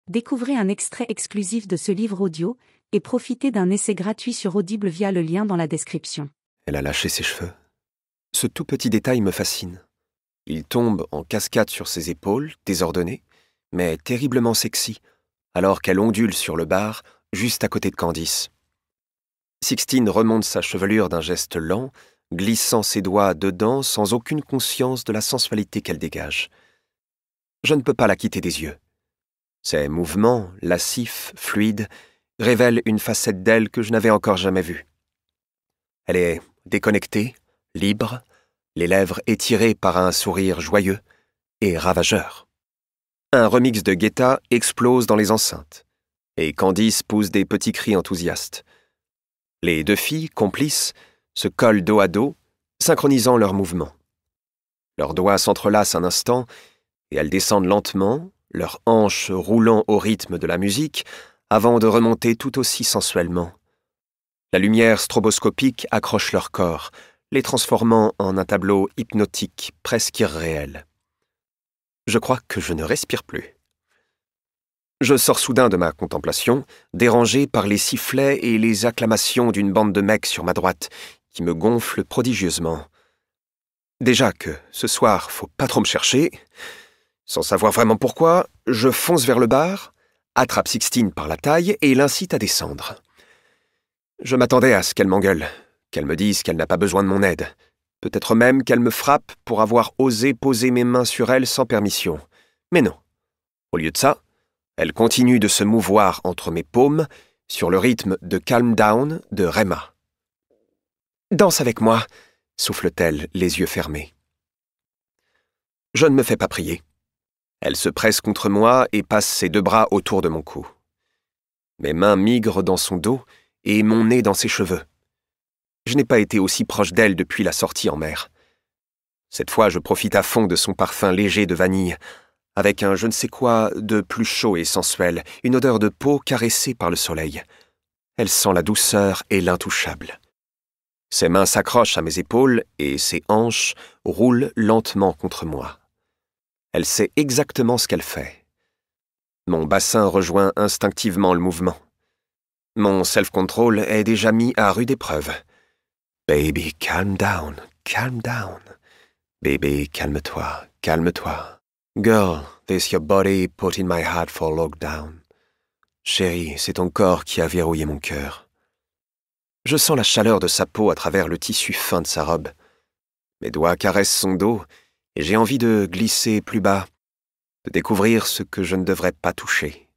Découvrez un extrait exclusif de ce livre audio et profitez d'un essai gratuit sur Audible via le lien dans la description. Elle a lâché ses cheveux. Ce tout petit détail me fascine. Il tombe en cascade sur ses épaules, désordonné, mais terriblement sexy, alors qu'elle ondule sur le bar, juste à côté de Candice. Sixtine remonte sa chevelure d'un geste lent, glissant ses doigts dedans sans aucune conscience de la sensualité qu'elle dégage. Je ne peux pas la quitter des yeux. Ses mouvements, lascifs, fluides, révèlent une facette d'elle que je n'avais encore jamais vue. Elle est déconnectée, libre, les lèvres étirées par un sourire joyeux et ravageur. Un remix de Guetta explose dans les enceintes, et Candice pousse des petits cris enthousiastes. Les deux filles, complices, se collent dos à dos, synchronisant leurs mouvements. Leurs doigts s'entrelacent un instant, et elles descendent lentement, leurs hanches roulant au rythme de la musique, avant de remonter tout aussi sensuellement. La lumière stroboscopique accroche leur corps, les transformant en un tableau hypnotique, presque irréel. Je crois que je ne respire plus. Je sors soudain de ma contemplation, dérangé par les sifflets et les acclamations d'une bande de mecs sur ma droite, qui me gonflent prodigieusement. Déjà que, ce soir, faut pas trop me chercher. Sans savoir vraiment pourquoi, je fonce vers le bar, attrape Sixtine par la taille et l'incite à descendre. Je m'attendais à ce qu'elle m'engueule, qu'elle me dise qu'elle n'a pas besoin de mon aide. Peut-être même qu'elle me frappe pour avoir osé poser mes mains sur elle sans permission. Mais non. Au lieu de ça, elle continue de se mouvoir entre mes paumes sur le rythme de Calm Down de Rema. « Danse avec moi !» souffle-t-elle, les yeux fermés. Je ne me fais pas prier. Elle se presse contre moi et passe ses deux bras autour de mon cou. Mes mains migrent dans son dos et mon nez dans ses cheveux. Je n'ai pas été aussi proche d'elle depuis la sortie en mer. Cette fois, je profite à fond de son parfum léger de vanille, avec un je ne sais quoi de plus chaud et sensuel, une odeur de peau caressée par le soleil. Elle sent la douceur et l'intouchable. Ses mains s'accrochent à mes épaules et ses hanches roulent lentement contre moi. Elle sait exactement ce qu'elle fait. Mon bassin rejoint instinctivement le mouvement. Mon self-control est déjà mis à rude épreuve. « Baby, calm down, calm down. Baby, calme-toi, calme-toi. Girl, this your body put in my heart for lockdown. Chérie, c'est ton corps qui a verrouillé mon cœur. » Je sens la chaleur de sa peau à travers le tissu fin de sa robe. Mes doigts caressent son dos et j'ai envie de glisser plus bas, de découvrir ce que je ne devrais pas toucher.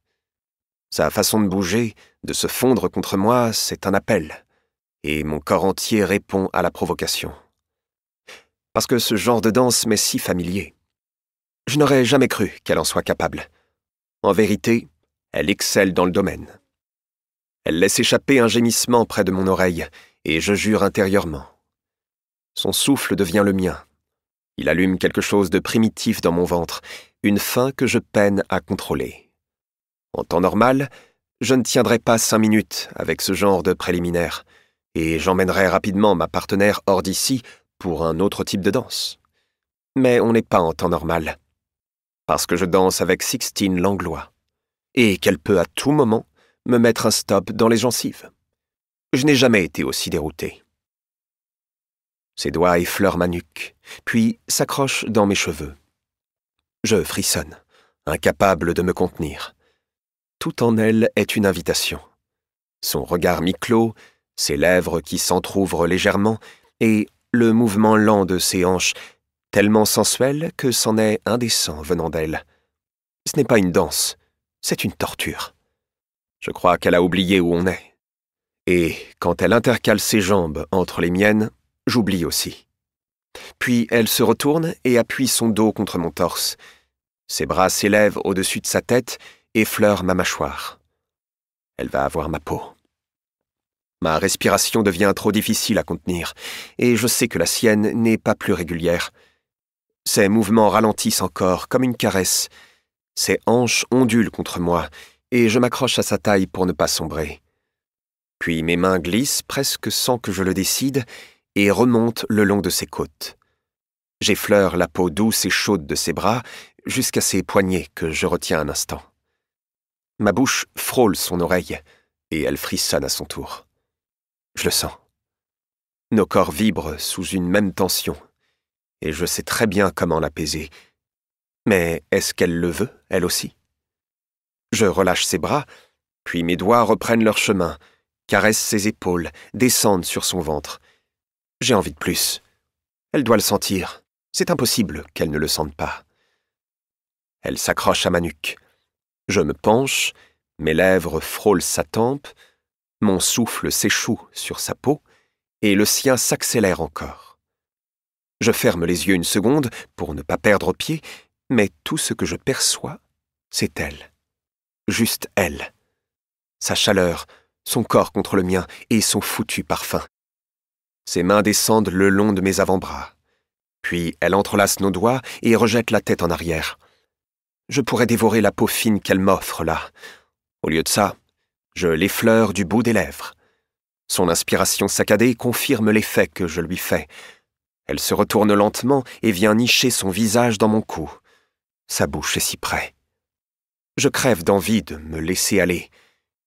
Sa façon de bouger, de se fondre contre moi, c'est un appel, et mon corps entier répond à la provocation. Parce que ce genre de danse m'est si familier. Je n'aurais jamais cru qu'elle en soit capable. En vérité, elle excelle dans le domaine. Elle laisse échapper un gémissement près de mon oreille, et je jure intérieurement. Son souffle devient le mien. Il allume quelque chose de primitif dans mon ventre, une faim que je peine à contrôler. En temps normal, je ne tiendrai pas 5 minutes avec ce genre de préliminaire, et j'emmènerai rapidement ma partenaire hors d'ici pour un autre type de danse. Mais on n'est pas en temps normal, parce que je danse avec Sixtine Langlois, et qu'elle peut à tout moment me mettre un stop dans les gencives. Je n'ai jamais été aussi dérouté. Ses doigts effleurent ma nuque, puis s'accrochent dans mes cheveux. Je frissonne, incapable de me contenir. Tout en elle est une invitation. Son regard mi-clos, ses lèvres qui s'entr'ouvrent légèrement, et le mouvement lent de ses hanches, tellement sensuel que c'en est indécent venant d'elle. Ce n'est pas une danse, c'est une torture. Je crois qu'elle a oublié où on est. Et quand elle intercale ses jambes entre les miennes, j'oublie aussi. Puis elle se retourne et appuie son dos contre mon torse. Ses bras s'élèvent au-dessus de sa tête, effleurent ma mâchoire. Elle va avoir ma peau. Ma respiration devient trop difficile à contenir, et je sais que la sienne n'est pas plus régulière. Ses mouvements ralentissent encore, comme une caresse. Ses hanches ondulent contre moi, et je m'accroche à sa taille pour ne pas sombrer. Puis mes mains glissent, presque sans que je le décide, et remontent le long de ses côtes. J'effleure la peau douce et chaude de ses bras jusqu'à ses poignets que je retiens un instant. Ma bouche frôle son oreille, et elle frissonne à son tour. Je le sens. Nos corps vibrent sous une même tension, et je sais très bien comment l'apaiser. Mais est-ce qu'elle le veut, elle aussi? Je relâche ses bras, puis mes doigts reprennent leur chemin, caressent ses épaules, descendent sur son ventre. J'ai envie de plus. Elle doit le sentir. C'est impossible qu'elle ne le sente pas. Elle s'accroche à ma nuque. Je me penche, mes lèvres frôlent sa tempe, mon souffle s'échoue sur sa peau, et le sien s'accélère encore. Je ferme les yeux une seconde pour ne pas perdre pied, mais tout ce que je perçois, c'est elle. Juste elle. Sa chaleur, son corps contre le mien et son foutu parfum. Ses mains descendent le long de mes avant-bras. Puis elle entrelace nos doigts et rejette la tête en arrière. Je pourrais dévorer la peau fine qu'elle m'offre là. Au lieu de ça, je l'effleure du bout des lèvres. Son inspiration saccadée confirme l'effet que je lui fais. Elle se retourne lentement et vient nicher son visage dans mon cou. Sa bouche est si près. Je crève d'envie de me laisser aller.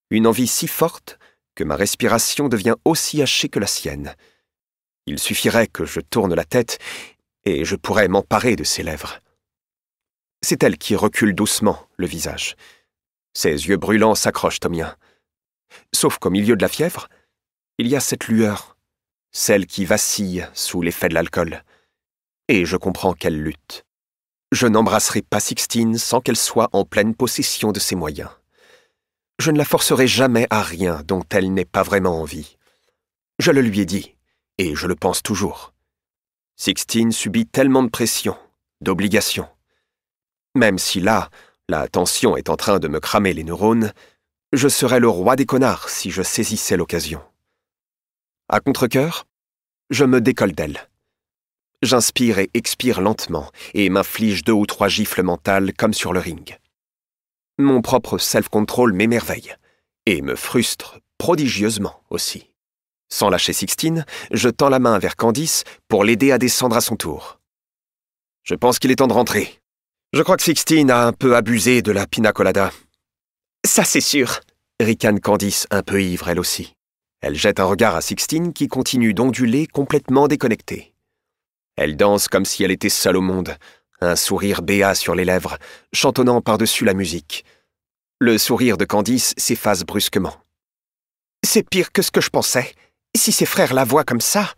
Une envie si forte que ma respiration devient aussi hachée que la sienne. Il suffirait que je tourne la tête et je pourrais m'emparer de ses lèvres. C'est elle qui recule doucement le visage. Ses yeux brûlants s'accrochent aux miens. Sauf qu'au milieu de la fièvre, il y a cette lueur, celle qui vacille sous l'effet de l'alcool. Et je comprends qu'elle lutte. Je n'embrasserai pas Sixtine sans qu'elle soit en pleine possession de ses moyens. Je ne la forcerai jamais à rien dont elle n'ait pas vraiment envie. Je le lui ai dit, et je le pense toujours. Sixtine subit tellement de pression, d'obligations. Même si là, la tension est en train de me cramer les neurones, je serais le roi des connards si je saisissais l'occasion. À contre-cœur, je me décolle d'elle. J'inspire et expire lentement et m'inflige 2 ou 3 gifles mentales comme sur le ring. Mon propre self-control m'émerveille et me frustre prodigieusement aussi. Sans lâcher Sixtine, je tends la main vers Candice pour l'aider à descendre à son tour. Je pense qu'il est temps de rentrer. Je crois que Sixtine a un peu abusé de la pina colada. Ça c'est sûr, ricane Candice un peu ivre elle aussi. Elle jette un regard à Sixtine qui continue d'onduler complètement déconnectée. Elle danse comme si elle était seule au monde, un sourire béat sur les lèvres, chantonnant par-dessus la musique. Le sourire de Candice s'efface brusquement. C'est pire que ce que je pensais. Si ses frères la voient comme ça...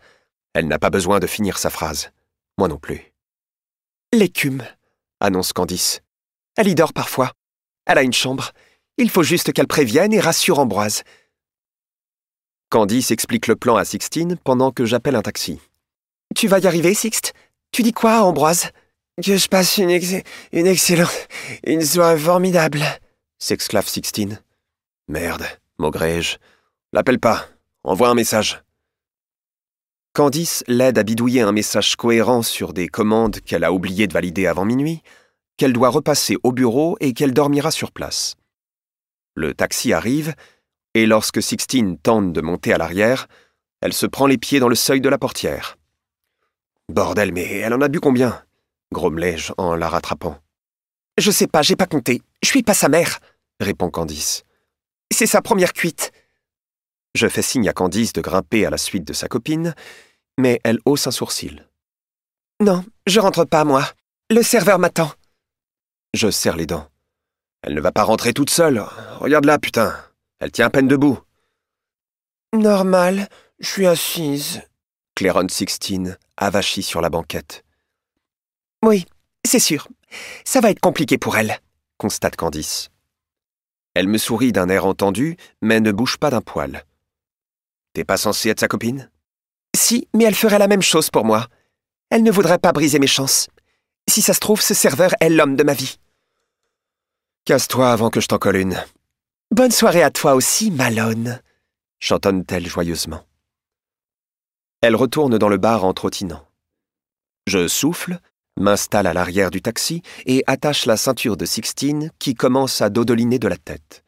Elle n'a pas besoin de finir sa phrase. Moi non plus. L'écume, annonce Candice. Elle y dort parfois. Elle a une chambre. Il faut juste qu'elle prévienne et rassure Ambroise. Candice explique le plan à Sixtine pendant que j'appelle un taxi. Tu vas y arriver, Sixte? Tu dis quoi, Ambroise? Que je passe une excellente... une soirée formidable, s'exclave Sixtine. Merde, maugrége. L'appelle pas. Envoie un message. Candice l'aide à bidouiller un message cohérent sur des commandes qu'elle a oublié de valider avant minuit, qu'elle doit repasser au bureau et qu'elle dormira sur place. Le taxi arrive, et lorsque Sixtine tente de monter à l'arrière, elle se prend les pieds dans le seuil de la portière. Bordel, mais elle en a bu combien? Grommelai-je en la rattrapant. Je sais pas, j'ai pas compté. Je suis pas sa mère, répond Candice. C'est sa première cuite. Je fais signe à Candice de grimper à la suite de sa copine, mais elle hausse un sourcil. Non, je rentre pas, moi. Le serveur m'attend. Je serre les dents. Elle ne va pas rentrer toute seule. Regarde-la, putain. Elle tient à peine debout. Normal, je suis assise, claironne Sixtine, avachie sur la banquette. Oui, c'est sûr. Ça va être compliqué pour elle, constate Candice. Elle me sourit d'un air entendu, mais ne bouge pas d'un poil. T'es pas censée être sa copine? Si, mais elle ferait la même chose pour moi. Elle ne voudrait pas briser mes chances. Si ça se trouve, ce serveur est l'homme de ma vie. Casse-toi avant que je t'en colle une. Bonne soirée à toi aussi, Malone, chantonne-t-elle joyeusement. Elle retourne dans le bar en trottinant. Je souffle, m'installe à l'arrière du taxi et attache la ceinture de Sixtine qui commence à dodoliner de la tête.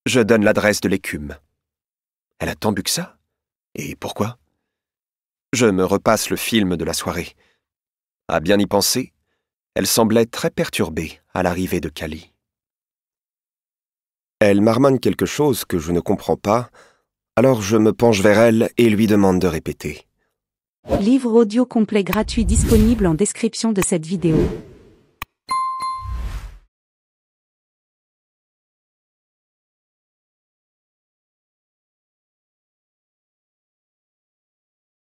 Je donne l'adresse de l'écume. Elle a tant bu que ça? Et pourquoi? Je me repasse le film de la soirée. À bien y penser, elle semblait très perturbée à l'arrivée de Cali. Elle marmonne quelque chose que je ne comprends pas, alors je me penche vers elle et lui demande de répéter. Livre audio complet gratuit disponible en description de cette vidéo.